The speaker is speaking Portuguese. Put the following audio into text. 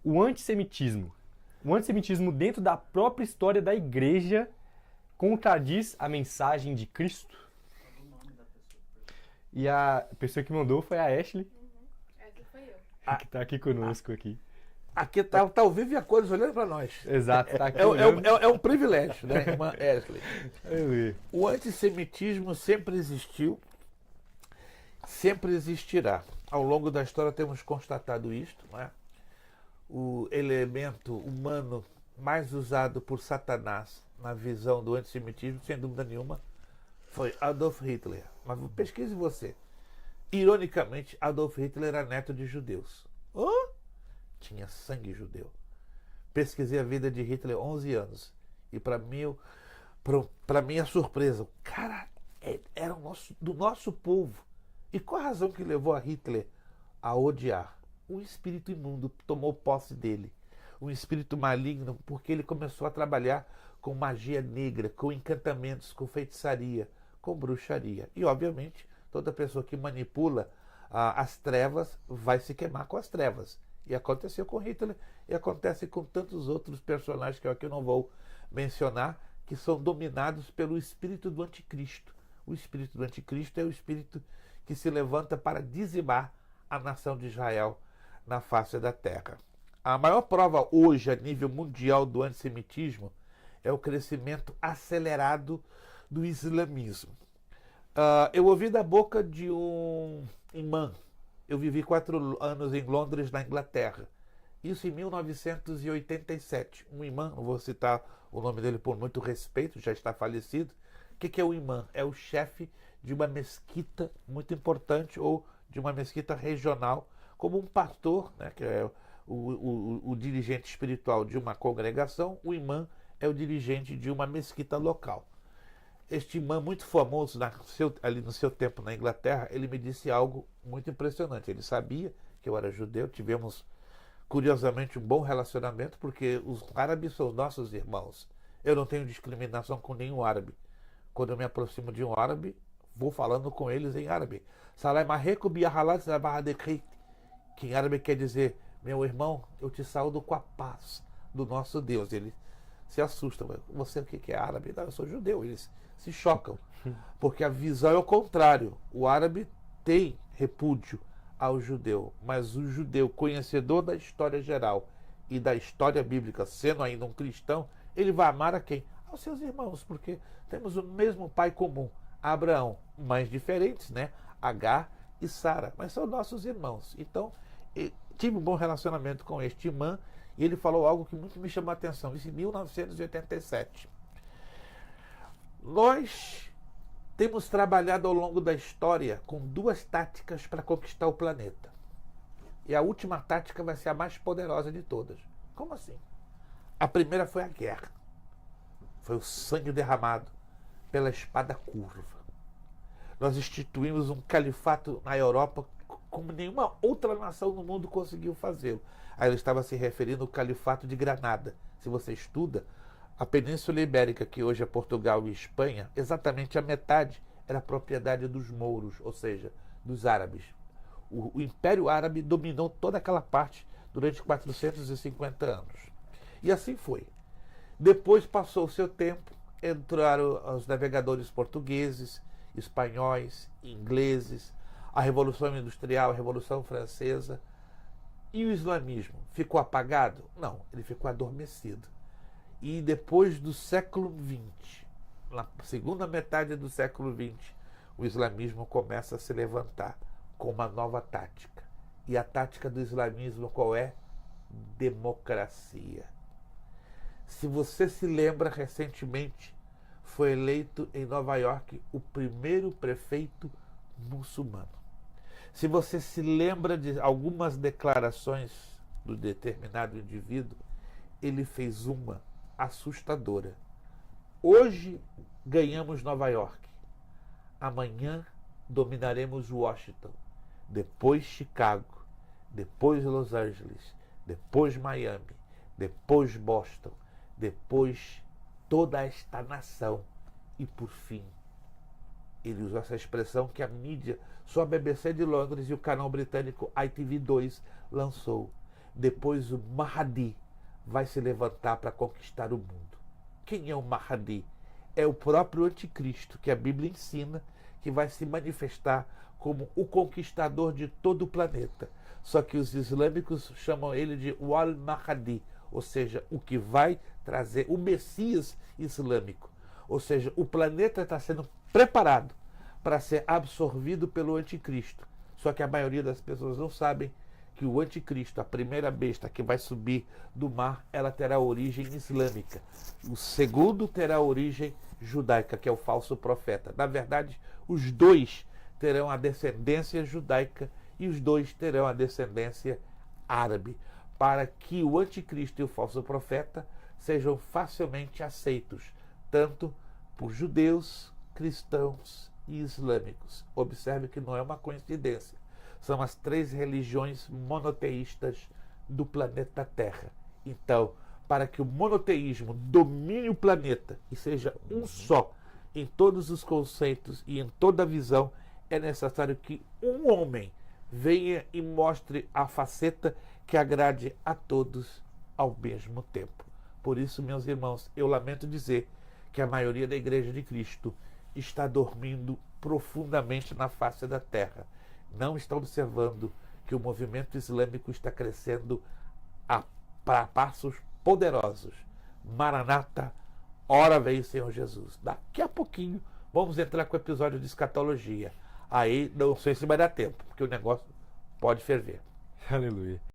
o antissemitismo. O antissemitismo dentro da própria história da igreja contradiz a mensagem de Cristo. E a pessoa que mandou foi a Ashley, Essa foi eu. que está aqui conosco aqui. Aqui tá ao vivo e a cores olhando para nós. Exato, tá aqui É um privilégio, né, irmã Ashley? O antissemitismo sempre existiu, sempre existirá. Ao longo da história temos constatado isto, não é? O elemento humano mais usado por Satanás na visão do antissemitismo, sem dúvida nenhuma, foi Adolf Hitler. Mas pesquise você. Ironicamente, Adolf Hitler era neto de judeus. Tinha sangue judeu. Pesquisei a vida de Hitler 11 anos. E para minha surpresa, o cara era do nosso povo. E qual a razão que levou a Hitler a odiar? Um espírito imundo tomou posse dele. Um espírito maligno, porque ele começou a trabalhar com magia negra, com encantamentos, com feitiçaria, com bruxaria. E, obviamente, toda pessoa que manipula as trevas vai se queimar com as trevas. E aconteceu com Hitler e acontece com tantos outros personagens que eu aqui não vou mencionar, que são dominados pelo espírito do anticristo. O espírito do anticristo é o espírito que se levanta para dizimar a nação de Israel na face da terra. A maior prova hoje a nível mundial do antissemitismo é o crescimento acelerado do islamismo. Eu ouvi da boca de um imã. Eu vivi 4 anos em Londres, na Inglaterra. Isso em 1987. Um imã, não vou citar o nome dele por muito respeito, já está falecido. O que é o imã? É o chefe de uma mesquita muito importante ou de uma mesquita regional, como um pastor, né, que é o dirigente espiritual de uma congregação. O imã é o dirigente de uma mesquita local. Este imã muito famoso ali no seu tempo na Inglaterra, ele me disse algo muito impressionante. Ele sabia que eu era judeu, tivemos curiosamente um bom relacionamento, porque os árabes são nossos irmãos. Eu não tenho discriminação com nenhum árabe. Quando eu me aproximo de um árabe, vou falando com eles em árabe. Salam aleikum bi ahalat zabahadekrit, que em árabe quer dizer: meu irmão, eu te saúdo com a paz do nosso Deus. Ele se assusta. Você o que é árabe? Não, eu sou judeu. Eles se chocam, porque a visão é o contrário. O árabe tem repúdio ao judeu, mas o judeu, conhecedor da história geral e da história bíblica, sendo ainda um cristão, ele vai amar a quem? Aos seus irmãos, porque temos o mesmo pai comum, Abraão, mas diferentes, né? Agar e Sara, mas são nossos irmãos. Então, tive um bom relacionamento com este imã, e ele falou algo que muito me chamou a atenção, isso em 1987. Nós temos trabalhado ao longo da história com 2 táticas para conquistar o planeta. E a última tática vai ser a mais poderosa de todas. Como assim? A primeira foi a guerra. Foi o sangue derramado pela espada curva. Nós instituímos um califato na Europa como nenhuma outra nação no mundo conseguiu fazê-lo. Aí ele estava se referindo ao califato de Granada. Se você estuda, a Península Ibérica, que hoje é Portugal e Espanha, exatamente a metade era propriedade dos mouros, ou seja, dos árabes. O Império Árabe dominou toda aquela parte durante 450 anos. E assim foi. Depois passou o seu tempo, entraram os navegadores portugueses, espanhóis, ingleses, a Revolução Industrial, a Revolução Francesa. E o islamismo ficou apagado? Não, ele ficou adormecido. E depois do século XX, na segunda metade do século XX, o islamismo começa a se levantar com uma nova tática. E a tática do islamismo qual é? Democracia. Se você se lembra, recentemente foi eleito em Nova York o primeiro prefeito muçulmano. Se você se lembra de algumas declarações do determinado indivíduo, ele fez uma assustadora. Hoje ganhamos Nova York, amanhã dominaremos Washington, depois Chicago, depois Los Angeles, depois Miami, depois Boston, depois toda esta nação e por fim ele usou essa expressão que a mídia, só a BBC de Londres e o canal britânico ITV2 lançou. depois o Mahdi vai se levantar para conquistar o mundo. Quem é o Mahdi? É o próprio anticristo, que a Bíblia ensina que vai se manifestar como o conquistador de todo o planeta. Só que os islâmicos chamam ele de Wal Mahdi, ou seja, o que vai trazer o Messias islâmico. Ou seja, o planeta está sendo preparado para ser absorvido pelo anticristo. Só que a maioria das pessoas não sabem que o anticristo, a primeira besta que vai subir do mar, ela terá origem islâmica. O segundo terá origem judaica, que é o falso profeta. Na verdade, os dois terão a descendência judaica e os dois terão a descendência árabe, para que o anticristo e o falso profeta sejam facilmente aceitos, tanto por judeus, cristãos e islâmicos. Observe que não é uma coincidência. São as 3 religiões monoteístas do planeta Terra. Então, para que o monoteísmo domine o planeta e seja um só em todos os conceitos e em toda a visão, é necessário que um homem venha e mostre a faceta que agrade a todos ao mesmo tempo. Por isso, meus irmãos, eu lamento dizer que a maioria da Igreja de Cristo está dormindo profundamente na face da terra. Não está observando que o movimento islâmico está crescendo a passos poderosos. Maranata, ora vem o Senhor Jesus. Daqui a pouquinho vamos entrar com o episódio de escatologia. Aí não sei se vai dar tempo, porque o negócio pode ferver. Aleluia.